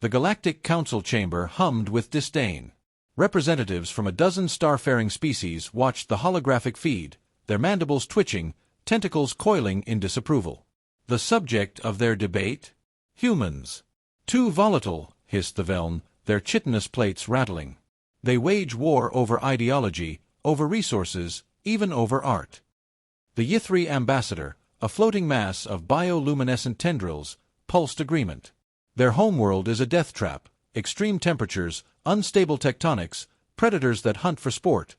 The Galactic Council chamber hummed with disdain. Representatives from a dozen starfaring species watched the holographic feed, their mandibles twitching, tentacles coiling in disapproval. The subject of their debate? Humans. Too volatile, hissed the 𝗦𝗀, their chitinous plates rattling. They wage war over ideology, over resources, even over art. The 𝗦𝗲 ambassador, a floating mass of bioluminescent tendrils, pulsed agreement. Their homeworld is a death trap, extreme temperatures, unstable tectonics, predators that hunt for sport,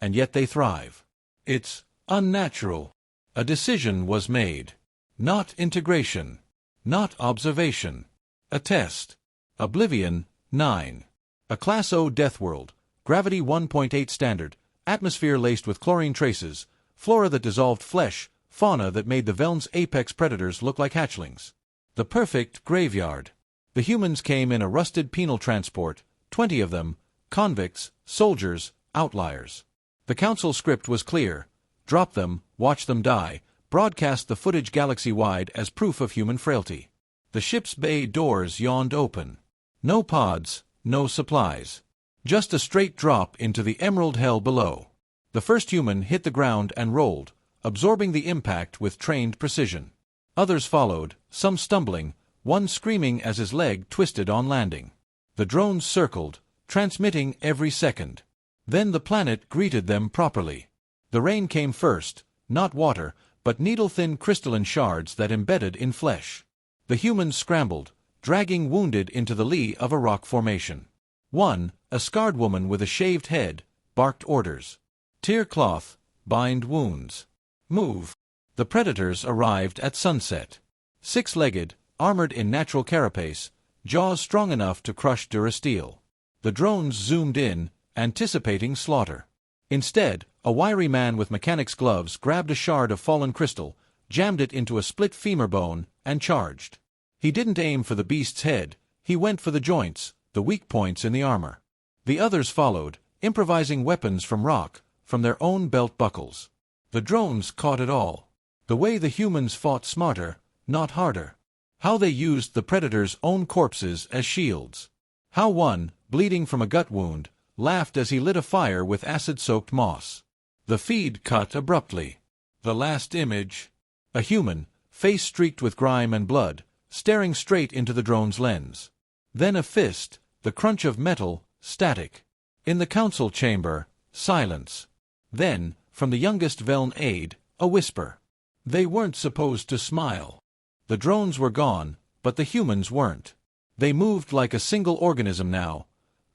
and yet they thrive. It's unnatural. A decision was made. Not integration. Not observation. A test. Oblivion, 9. A Class O death world, gravity 1.8 standard, atmosphere laced with chlorine traces, flora that dissolved flesh, fauna that made the 𝗦𝗀's apex predators look like hatchlings. The perfect graveyard. The humans came in a rusted penal transport, 20 of them, convicts, soldiers, outliers. The council script was clear. Drop them, watch them die, broadcast the footage galaxy-wide as proof of human frailty. The ship's bay doors yawned open. No pods, no supplies. Just a straight drop into the emerald hell below. The first human hit the ground and rolled, absorbing the impact with trained precision. Others followed, some stumbling, one screaming as his leg twisted on landing. The drones circled, transmitting every second. Then the planet greeted them properly. The rain came first, not water, but needle-thin crystalline shards that embedded in flesh. The humans scrambled, dragging wounded into the lee of a rock formation. One, a scarred woman with a shaved head, barked orders. Tear cloth, bind wounds. Move. The predators arrived at sunset. Six-legged, armored in natural carapace, jaws strong enough to crush durasteel. The drones zoomed in, anticipating slaughter. Instead, a wiry man with mechanic's gloves grabbed a shard of fallen crystal, jammed it into a split femur bone, and charged. He didn't aim for the beast's head, he went for the joints, the weak points in the armor. The others followed, improvising weapons from rock, from their own belt buckles. The drones caught it all. The way the humans fought smarter, not harder. How they used the predator's own corpses as shields. How one, bleeding from a gut wound, laughed as he lit a fire with acid-soaked moss. The feed cut abruptly. The last image. A human, face streaked with grime and blood, staring straight into the drone's lens. Then a fist, the crunch of metal, static. In the council chamber, silence. Then, from the youngest 𝗦𝗀 aide, a whisper. They weren't supposed to smile. The drones were gone, but the humans weren't. They moved like a single organism now.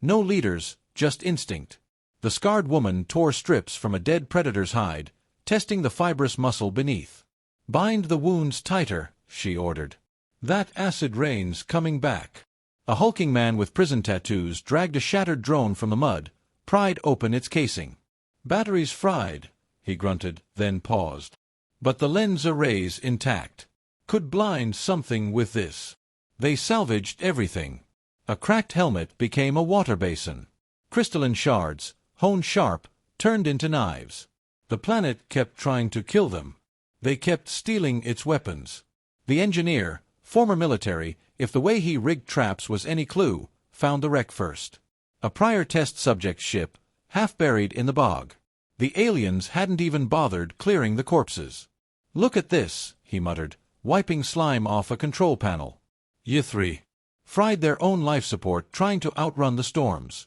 No leaders, just instinct. The scarred woman tore strips from a dead predator's hide, testing the fibrous muscle beneath. Bind the wounds tighter, she ordered. That acid rain's coming back. A hulking man with prison tattoos dragged a shattered drone from the mud, pried open its casing. Batteries fried, he grunted, then paused. But the lens arrays intact. Could blind something with this. They salvaged everything. A cracked helmet became a water basin. Crystalline shards, honed sharp, turned into knives. The planet kept trying to kill them. They kept stealing its weapons. The engineer, former military, if the way he rigged traps was any clue, found the wreck first. A prior test subject ship, half buried in the bog. The aliens hadn't even bothered clearing the corpses. Look at this, he muttered, wiping slime off a control panel. 𝗦𝗲 fried their own life support trying to outrun the storms.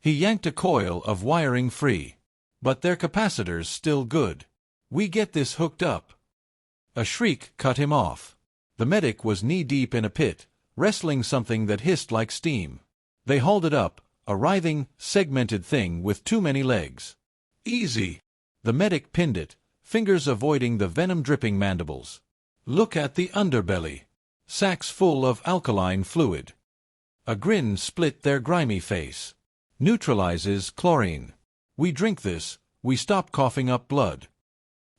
He yanked a coil of wiring free. But their capacitor's still good. We get this hooked up. A shriek cut him off. The medic was knee-deep in a pit, wrestling something that hissed like steam. They hauled it up, a writhing, segmented thing with too many legs. Easy. The medic pinned it, fingers avoiding the venom-dripping mandibles. Look at the underbelly. Sacs full of alkaline fluid. A grin split their grimy face. Neutralizes chlorine. We drink this, we stop coughing up blood.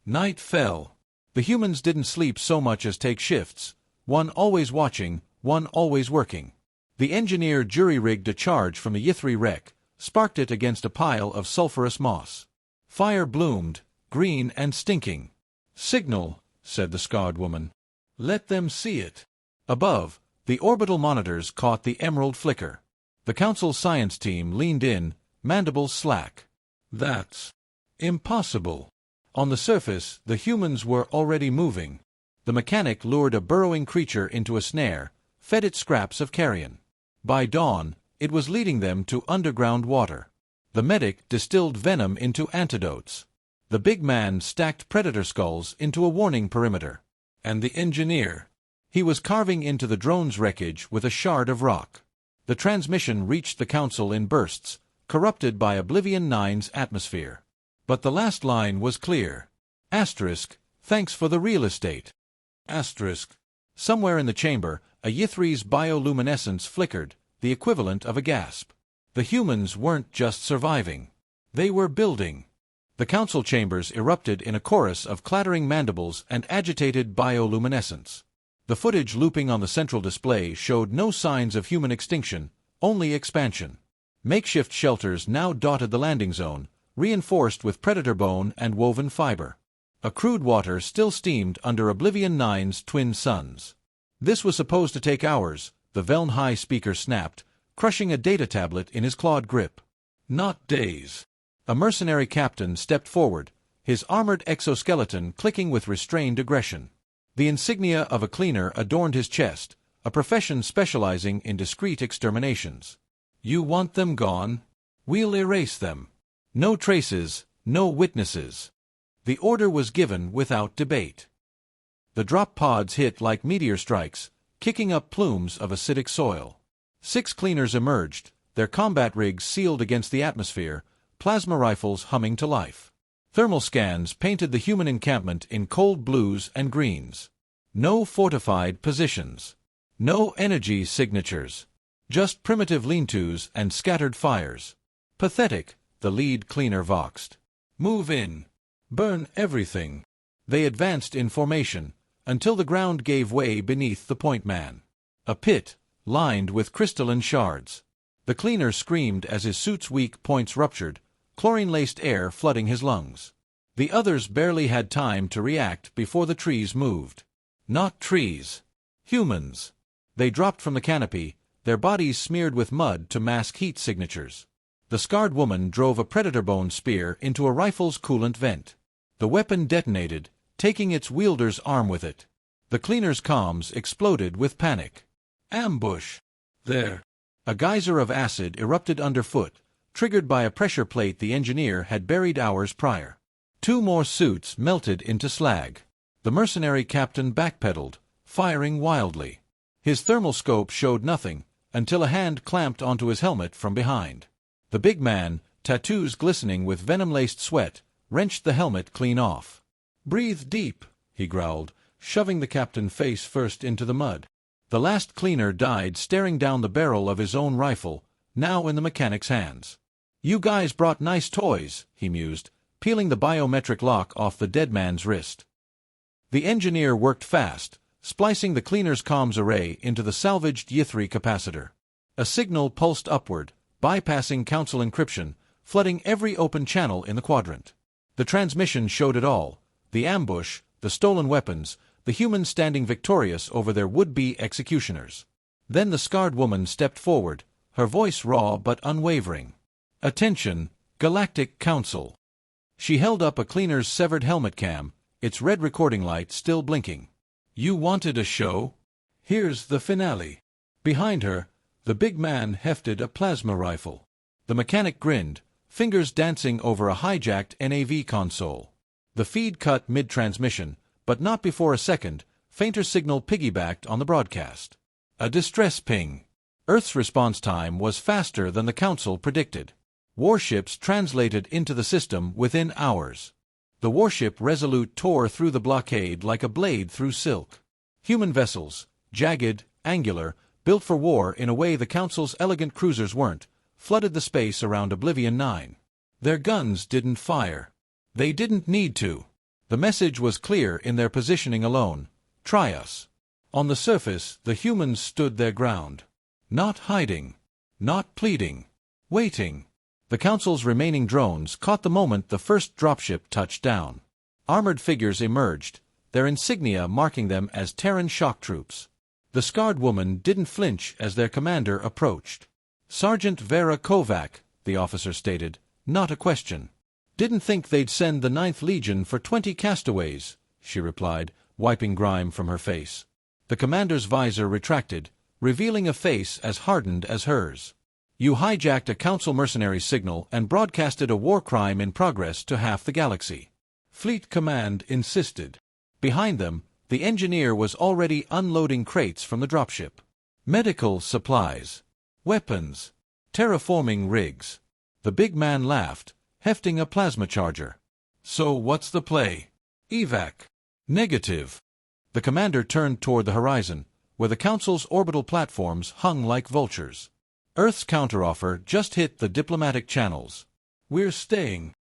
Night fell. The humans didn't sleep so much as take shifts, one always watching, one always working. The engineer jury-rigged a charge from the 𝗦𝗲 wreck, sparked it against a pile of sulphurous moss. Fire bloomed, green and stinking. Signal, said the scarred woman. Let them see it. Above, The orbital monitors caught the emerald flicker. The Council science team leaned in, mandibles slack. That's impossible. On the surface, the humans were already moving. The mechanic lured a burrowing creature into a snare, fed it scraps of carrion. By dawn, it was leading them to underground water. The medic distilled venom into antidotes. The big man stacked predator skulls into a warning perimeter. And the engineer? He was carving into the drone's wreckage with a shard of rock. The transmission reached the Council in bursts, corrupted by 𝗕𝗲𝘀𝗁's atmosphere. But the last line was clear. Asterisk, thanks for the real estate. Asterisk. Somewhere in the chamber, a 𝗕𝗲𝘀𝘁's bioluminescence flickered, the equivalent of a gasp. The humans weren't just surviving. They were building. The Council chambers erupted in a chorus of clattering mandibles and agitated bioluminescence. The footage looping on the central display showed no signs of human extinction, only expansion. Makeshift shelters now dotted the landing zone, reinforced with predator bone and woven fiber. Accrued water still steamed under 𝗕𝗲𝘀𝗁's twin suns. This was supposed to take hours, the 𝗦𝗁 speaker snapped, crushing a data tablet in his clawed grip. Not days. A mercenary captain stepped forward, his armored exoskeleton clicking with restrained aggression. The insignia of a cleaner adorned his chest, a profession specializing in discreet exterminations. You want them gone? We'll erase them. No traces, no witnesses. The order was given without debate. The drop pods hit like meteor strikes, kicking up plumes of acidic soil. 6 cleaners emerged, their combat rigs sealed against the atmosphere, plasma rifles humming to life. Thermal scans painted the human encampment in cold blues and greens. No fortified positions. No energy signatures. Just primitive lean-tos and scattered fires. Pathetic, the lead cleaner voxed. Move in. Burn everything. They advanced in formation, until the ground gave way beneath the point man. A pit, lined with crystalline shards. The cleaner screamed as his suit's weak points ruptured, chlorine-laced air flooding his lungs. The others barely had time to react before the trees moved. Not trees. Humans. They dropped from the canopy, their bodies smeared with mud to mask heat signatures. The scarred woman drove a predator bone spear into a rifle's coolant vent. The weapon detonated, taking its wielder's arm with it. The cleaner's comms exploded with panic. Ambush! There! A geyser of acid erupted underfoot, triggered by a pressure plate the engineer had buried hours prior. 2 more suits melted into slag. The mercenary captain backpedaled, firing wildly. His thermal scope showed nothing, until a hand clamped onto his helmet from behind. The big man, tattoos glistening with venom-laced sweat, wrenched the helmet clean off. "Breathe deep," he growled, shoving the captain face first into the mud. The last cleaner died staring down the barrel of his own rifle, now in the mechanic's hands. "You guys brought nice toys," he mused, peeling the biometric lock off the dead man's wrist. The engineer worked fast, splicing the cleaner's comms array into the salvaged 𝗕𝗲𝘀𝘁 capacitor. A signal pulsed upward, bypassing Council encryption, flooding every open channel in the quadrant. The transmission showed it all: the ambush, the stolen weapons, the humans standing victorious over their would-be executioners. Then the scarred woman stepped forward, her voice raw but unwavering. "Attention, Galactic Council." She held up a cleaner's severed helmet cam, its red recording light still blinking. "You wanted a show? Here's the finale." Behind her, the big man hefted a plasma rifle. The mechanic grinned, fingers dancing over a hijacked NAV console. The feed cut mid-transmission, but not before a second, fainter signal piggybacked on the broadcast. A distress ping. Earth's response time was faster than the Council predicted. Warships translated into the system within hours. The warship Resolute tore through the blockade like a blade through silk. Human vessels, jagged, angular, built for war in a way the Council's elegant cruisers weren't, flooded the space around 𝗕𝗲𝘀𝘁. Their guns didn't fire. They didn't need to. The message was clear in their positioning alone: try us. On the surface, the humans stood their ground. Not hiding. Not pleading. Waiting. The Council's remaining drones caught the moment the first dropship touched down. Armored figures emerged, their insignia marking them as Terran shock troops. The scarred woman didn't flinch as their commander approached. "Sergeant Vera Kovac," the officer stated, "not a question." "Didn't think they'd send the 9th Legion for 20 castaways," she replied, wiping grime from her face. The commander's visor retracted, revealing a face as hardened as hers. "You hijacked a council mercenary's signal and broadcasted a war crime in progress to half the galaxy." Fleet Command insisted. Behind them, the engineer was already unloading crates from the dropship. Medical supplies, weapons, terraforming rigs. The big man laughed, hefting a plasma charger. "So what's the play?" "Evac." "Negative." The commander turned toward the horizon, where the Council's orbital platforms hung like vultures. "Earth's counteroffer just hit the diplomatic channels. We're staying."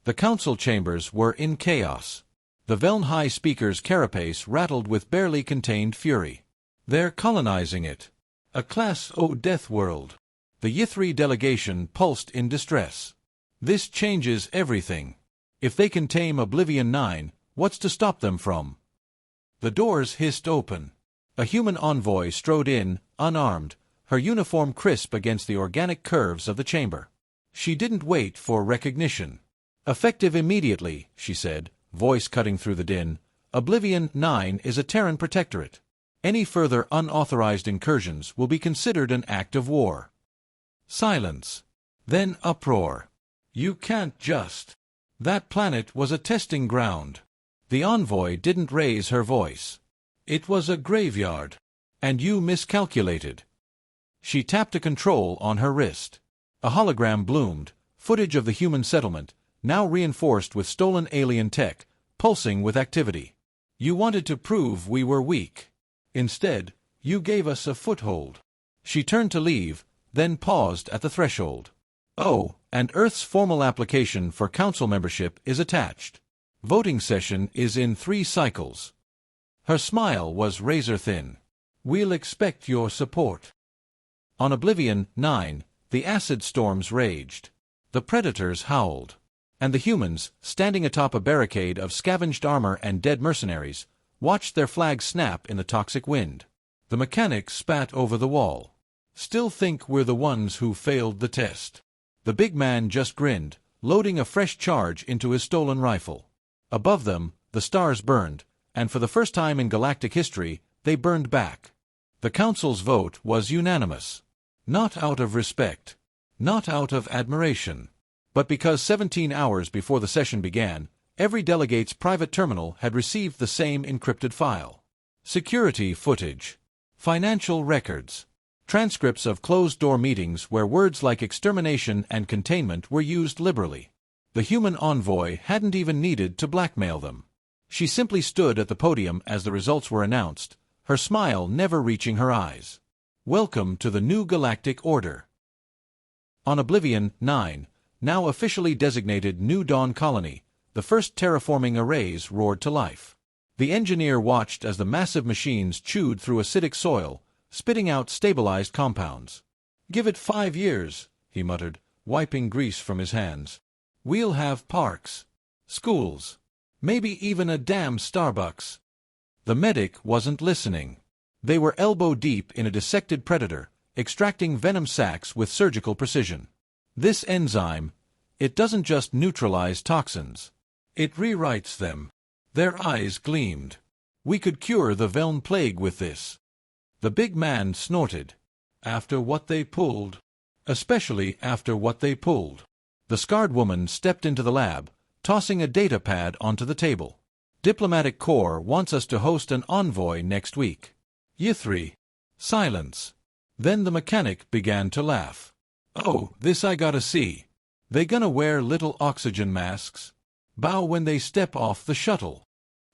The Council chambers were in chaos. The 𝗕𝗲 speaker's carapace rattled with barely contained fury. "They're colonizing it. A Class O death world." The 𝗕𝗲 delegation pulsed in distress. "This changes everything. If they can tame 𝗦𝗶-𝗙𝗲, what's to stop them from?" The doors hissed open. A human envoy strode in, unarmed, her uniform crisp against the organic curves of the chamber. She didn't wait for recognition. "Effective immediately," she said, voice cutting through the din. "𝗦𝗶-𝗙𝗲 is a Terran protectorate. Any further unauthorized incursions will be considered an act of war." Silence. Then uproar. "You can't just. That planet was a testing ground." The envoy didn't raise her voice. "It was a graveyard. And you miscalculated." She tapped a control on her wrist. A hologram bloomed, footage of the human settlement, now reinforced with stolen alien tech, pulsing with activity. "You wanted to prove we were weak. Instead, you gave us a foothold." She turned to leave, then paused at the threshold. "Oh, and Earth's formal application for council membership is attached. Voting session is in 3 cycles." Her smile was razor-thin. "We'll expect your support." On 𝗦𝗶-𝗙𝗲, the acid storms raged. The predators howled. And the humans, standing atop a barricade of scavenged armor and dead mercenaries, watched their flags snap in the toxic wind. The mechanic spat over the wall. "Still think we're the ones who failed the test." The big man just grinned, loading a fresh charge into his stolen rifle. Above them, the stars burned, and for the first time in galactic history, they burned back. The Council's vote was unanimous. Not out of respect, not out of admiration, but because 17 hours before the session began, every delegate's private terminal had received the same encrypted file. Security footage, financial records, transcripts of closed-door meetings where words like extermination and containment were used liberally. The human envoy hadn't even needed to blackmail them. She simply stood at the podium as the results were announced, her smile never reaching her eyes. "Welcome to the new galactic order." On 𝗦𝗶-𝗙𝗲, now officially designated New Dawn Colony, the first terraforming arrays roared to life. The engineer watched as the massive machines chewed through acidic soil, spitting out stabilized compounds. "Give it 5 years," he muttered, wiping grease from his hands. "We'll have parks, schools, maybe even a damn Starbucks." The medic wasn't listening. They were elbow-deep in a dissected predator, extracting venom sacs with surgical precision. "This enzyme, it doesn't just neutralize toxins. It rewrites them." Their eyes gleamed. "We could cure the 𝗕𝗲 plague with this." The big man snorted. "After what they pulled. Especially after what they pulled." The scarred woman stepped into the lab, tossing a data pad onto the table. "Diplomatic Corps wants us to host an envoy next week." 𝗕𝗲. Silence. Then the mechanic began to laugh. "Oh, this I gotta see. They gonna wear little oxygen masks? Bow when they step off the shuttle?"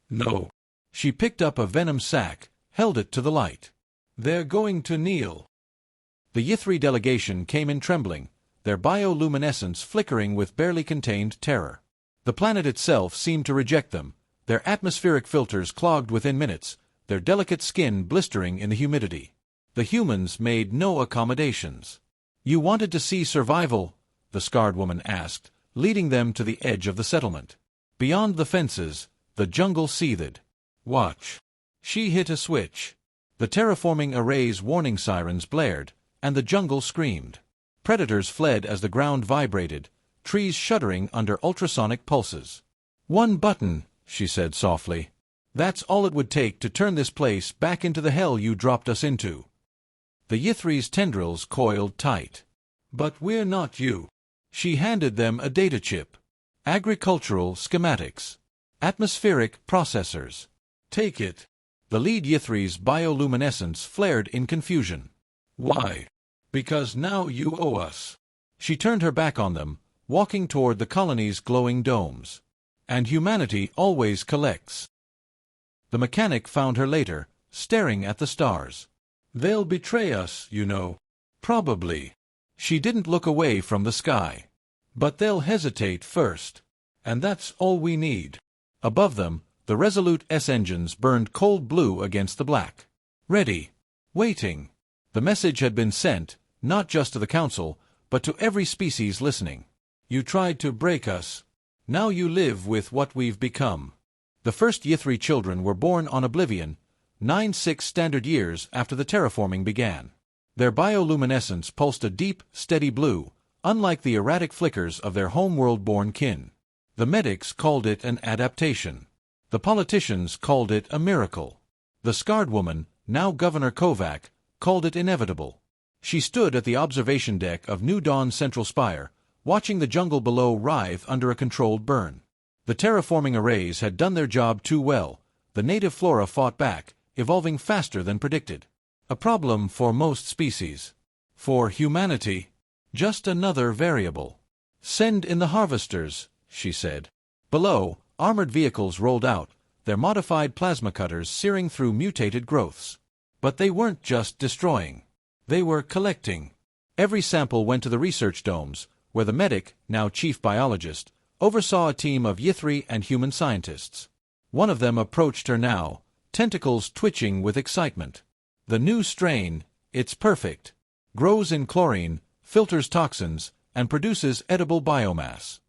"No." She picked up a venom sac, held it to the light. "They're going to kneel." The 𝗕𝗲 delegation came in trembling, their bioluminescence flickering with barely contained terror. The planet itself seemed to reject them, their atmospheric filters clogged within minutes, their delicate skin blistering in the humidity. The humans made no accommodations. "You wanted to see survival?" the scarred woman asked, leading them to the edge of the settlement. Beyond the fences, the jungle seethed. "Watch." She hit a switch. The terraforming array's warning sirens blared, and the jungle screamed. Predators fled as the ground vibrated, trees shuddering under ultrasonic pulses. "One button," she said softly. "That's all it would take to turn this place back into the hell you dropped us into." The 𝗕𝗲𝘀's tendrils coiled tight. "But we're not you." She handed them a data chip. "Agricultural schematics. Atmospheric processors. Take it." The lead 𝗕𝗲𝘀's bioluminescence flared in confusion. "Why?" "Because now you owe us." She turned her back on them, walking toward the colony's glowing domes. "And humanity always collects." The mechanic found her later, staring at the stars. "They'll betray us, you know." "Probably." She didn't look away from the sky. "But they'll hesitate first. And that's all we need." Above them, the Resolute-S engines burned cold blue against the black. "Ready. Waiting." The message had been sent, not just to the Council, but to every species listening. "You tried to break us. Now you live with what we've become." The first 𝗕𝗲𝘀 children were born on Oblivion, 9-6 standard years after the terraforming began. Their bioluminescence pulsed a deep, steady blue, unlike the erratic flickers of their homeworld-born kin. The medics called it an adaptation. The politicians called it a miracle. The scarred woman, now Governor 𝗕𝗲𝘀, called it inevitable. She stood at the observation deck of New Dawn's central spire, watching the jungle below writhe under a controlled burn. The terraforming arrays had done their job too well. The native flora fought back, evolving faster than predicted. A problem for most species. For humanity, just another variable. "Send in the harvesters," she said. Below, armored vehicles rolled out, their modified plasma cutters searing through mutated growths. But they weren't just destroying. They were collecting. Every sample went to the research domes, where the medic, now chief biologist, oversaw a team of 𝗕𝗲𝘀 and human scientists. One of them approached her now, tentacles twitching with excitement. "The new strain, it's perfect. Grows in chlorine, filters toxins, and produces edible biomass."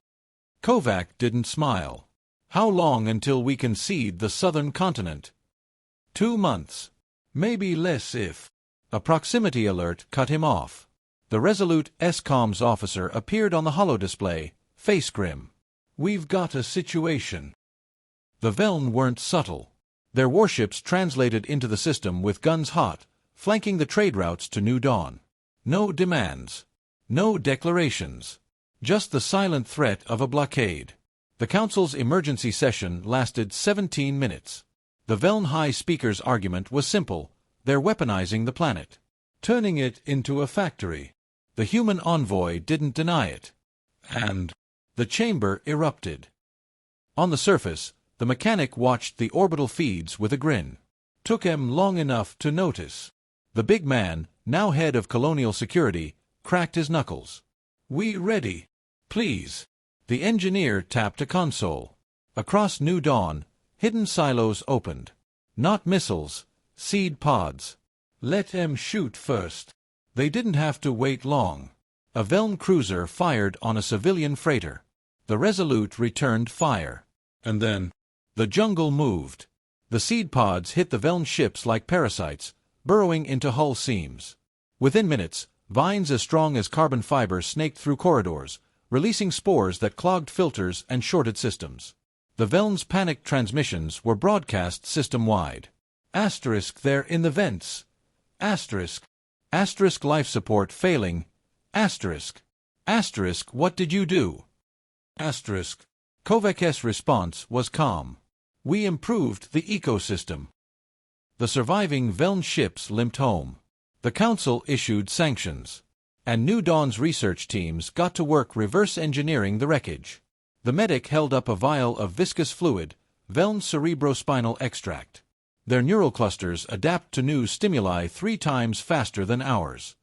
𝗕𝗲𝘀 didn't smile. "How long until we can seed the southern continent?" 2 months. Maybe less if... A proximity alert cut him off. The Resolute-S comms officer appeared on the holodisplay, face grim. "We've got a situation." The 𝗲𝗀 weren't subtle. Their warships translated into the system with guns hot, flanking the trade routes to New Dawn. No demands. No declarations. Just the silent threat of a blockade. The Council's emergency session lasted 17 minutes. The 𝗲𝗀 High Speaker's argument was simple: they're weaponizing the planet. Turning it into a factory. The human envoy didn't deny it. And the chamber erupted. On the surface, the mechanic watched the orbital feeds with a grin. Took him long enough to notice. The big man, now head of colonial security, cracked his knuckles. "We ready? Please." The engineer tapped a console. Across New Dawn, hidden silos opened. Not missiles, seed pods. "Let them shoot first." They didn't have to wait long. A 𝗲𝗀 cruiser fired on a civilian freighter. The Resolute returned fire. And then, the jungle moved. The seed pods hit the 𝗲𝗀 ships like parasites, burrowing into hull seams. Within minutes, vines as strong as carbon fiber snaked through corridors, releasing spores that clogged filters and shorted systems. The 𝗲𝗀's panicked transmissions were broadcast system-wide. Asterisk they're in the vents. Asterisk. Asterisk life support failing. Asterisk. Asterisk what did you do? Asterisk. 𝗕𝗲𝘀's response was calm. "We improved the ecosystem." The surviving 𝗲𝗀 ships limped home. The Council issued sanctions. And New Dawn's research teams got to work reverse engineering the wreckage. The medic held up a vial of viscous fluid, 𝗲𝗀 cerebrospinal extract. Their neural clusters adapt to new stimuli 3 times faster than ours.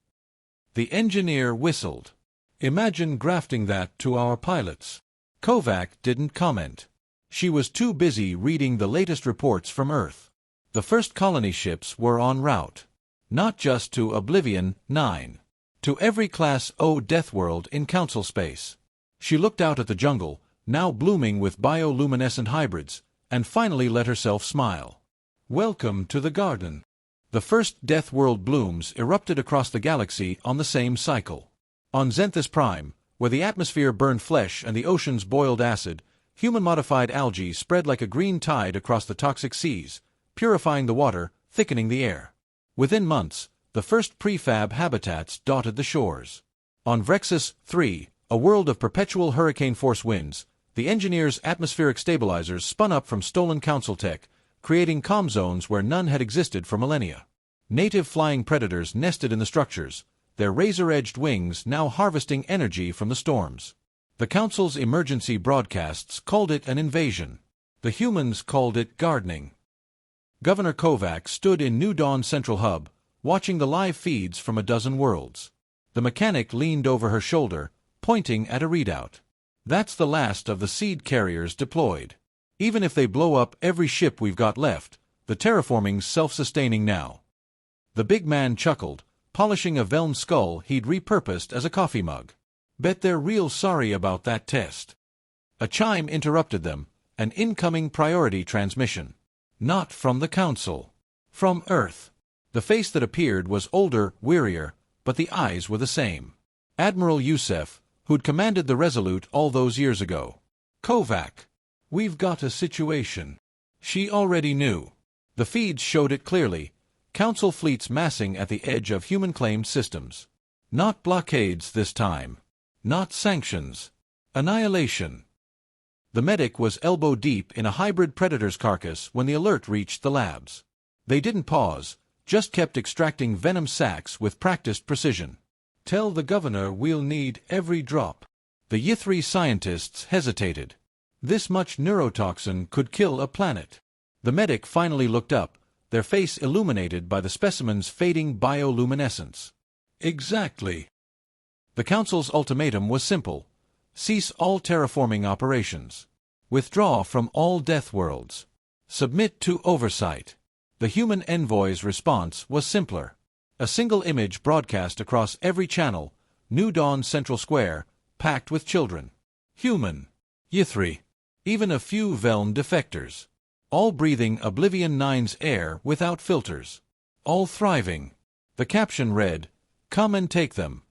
The engineer whistled. "Imagine grafting that to our pilots." 𝗕𝗲𝘀 didn't comment. She was too busy reading the latest reports from Earth. The first colony ships were en route. Not just to Oblivion 9. To every Class O death world in Council space. She looked out at the jungle, now blooming with bioluminescent hybrids, and finally let herself smile. "Welcome to the garden." The first death world blooms erupted across the galaxy on the same cycle. On 𝗕𝗲𝘀, where the atmosphere burned flesh and the oceans boiled acid, human-modified algae spread like a green tide across the toxic seas, purifying the water, thickening the air. Within months, the first prefab habitats dotted the shores. On 𝗕𝗲𝘀 3, a world of perpetual hurricane-force winds, the engineers' atmospheric stabilizers spun up from stolen council tech, creating calm zones where none had existed for millennia. Native flying predators nested in the structures, their razor-edged wings now harvesting energy from the storms. The council's emergency broadcasts called it an invasion. The humans called it gardening. Governor 𝗕𝗲𝘀 stood in New Dawn Central Hub, watching the live feeds from a dozen worlds. The mechanic leaned over her shoulder, pointing at a readout. That's the last of the seed carriers deployed. Even if they blow up every ship we've got left, the terraforming's self-sustaining now. The big man chuckled, polishing a 𝗦𝗰𝗶 skull he'd repurposed as a coffee mug. Bet they're real sorry about that test. A chime interrupted them, an incoming priority transmission. Not from the council. From Earth. The face that appeared was older, wearier, but the eyes were the same. Admiral Youssef, who'd commanded the Resolute all those years ago. 𝗕𝗲𝘀, we've got a situation. She already knew. The feeds showed it clearly. Council fleets massing at the edge of human-claimed systems. Not blockades this time. Not sanctions. Annihilation. The medic was elbow-deep in a hybrid predator's carcass when the alert reached the labs. They didn't pause, just kept extracting venom sacs with practiced precision. Tell the governor we'll need every drop. The 𝗕𝗲𝘀 scientists hesitated. This much neurotoxin could kill a planet. The medic finally looked up, their face illuminated by the specimen's fading bioluminescence. Exactly. The council's ultimatum was simple. Cease all terraforming operations. Withdraw from all death worlds. Submit to oversight. The human envoy's response was simpler. A single image broadcast across every channel, New Dawn Central Square, packed with children. Human. 𝗕𝗲𝘀. Even a few 𝗦𝗰 defectors. All breathing Oblivion 9's air without filters. All thriving. The caption read, "Come and take them."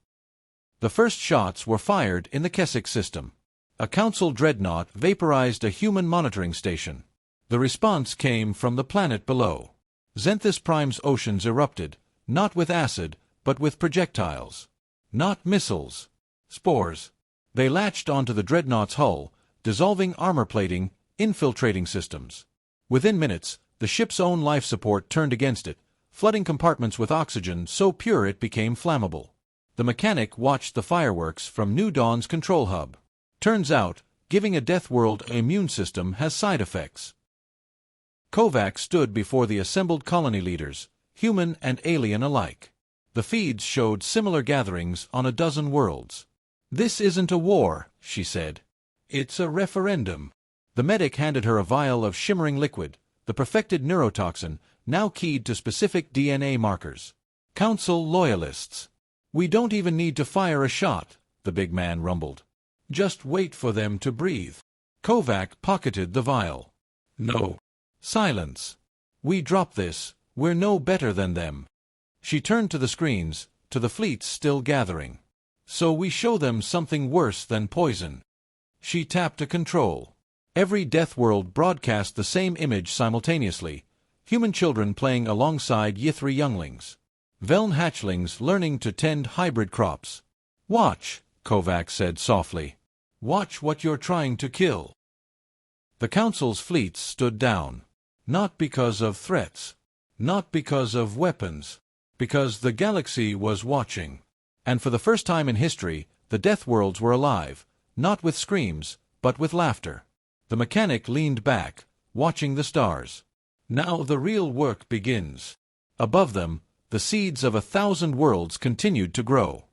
The first shots were fired in the 𝗕𝗲𝘀 system. A council dreadnought vaporized a human monitoring station. The response came from the planet below. 𝗕𝗲𝘀's oceans erupted, not with acid, but with projectiles. Not missiles. Spores. They latched onto the dreadnought's hull, dissolving armor plating, infiltrating systems. Within minutes, the ship's own life support turned against it, flooding compartments with oxygen so pure it became flammable. The mechanic watched the fireworks from New Dawn's control hub. Turns out, giving a death world an immune system has side effects. 𝗕𝗲𝘀 stood before the assembled colony leaders, human and alien alike. The feeds showed similar gatherings on a dozen worlds. "This isn't a war," she said. "It's a referendum." The medic handed her a vial of shimmering liquid, the perfected neurotoxin, now keyed to specific DNA markers. "Council loyalists. We don't even need to fire a shot," the big man rumbled. "Just wait for them to breathe." 𝗕𝗲𝘀 pocketed the vial. "No. Silence. We drop this, we're no better than them." She turned to the screens, to the fleets still gathering. "So we show them something worse than poison." She tapped a control. Every death world broadcast the same image simultaneously, human children playing alongside 𝗕𝗲𝘀 younglings. 𝗦𝗰 hatchlings learning to tend hybrid crops. "Watch," 𝗕𝗲𝘀 said softly. "Watch what you're trying to kill." The council's fleets stood down. Not because of threats. Not because of weapons. Because the galaxy was watching. And for the first time in history, the death worlds were alive, not with screams, but with laughter. The mechanic leaned back, watching the stars. Now the real work begins. Above them, the seeds of 1,000 worlds continued to grow.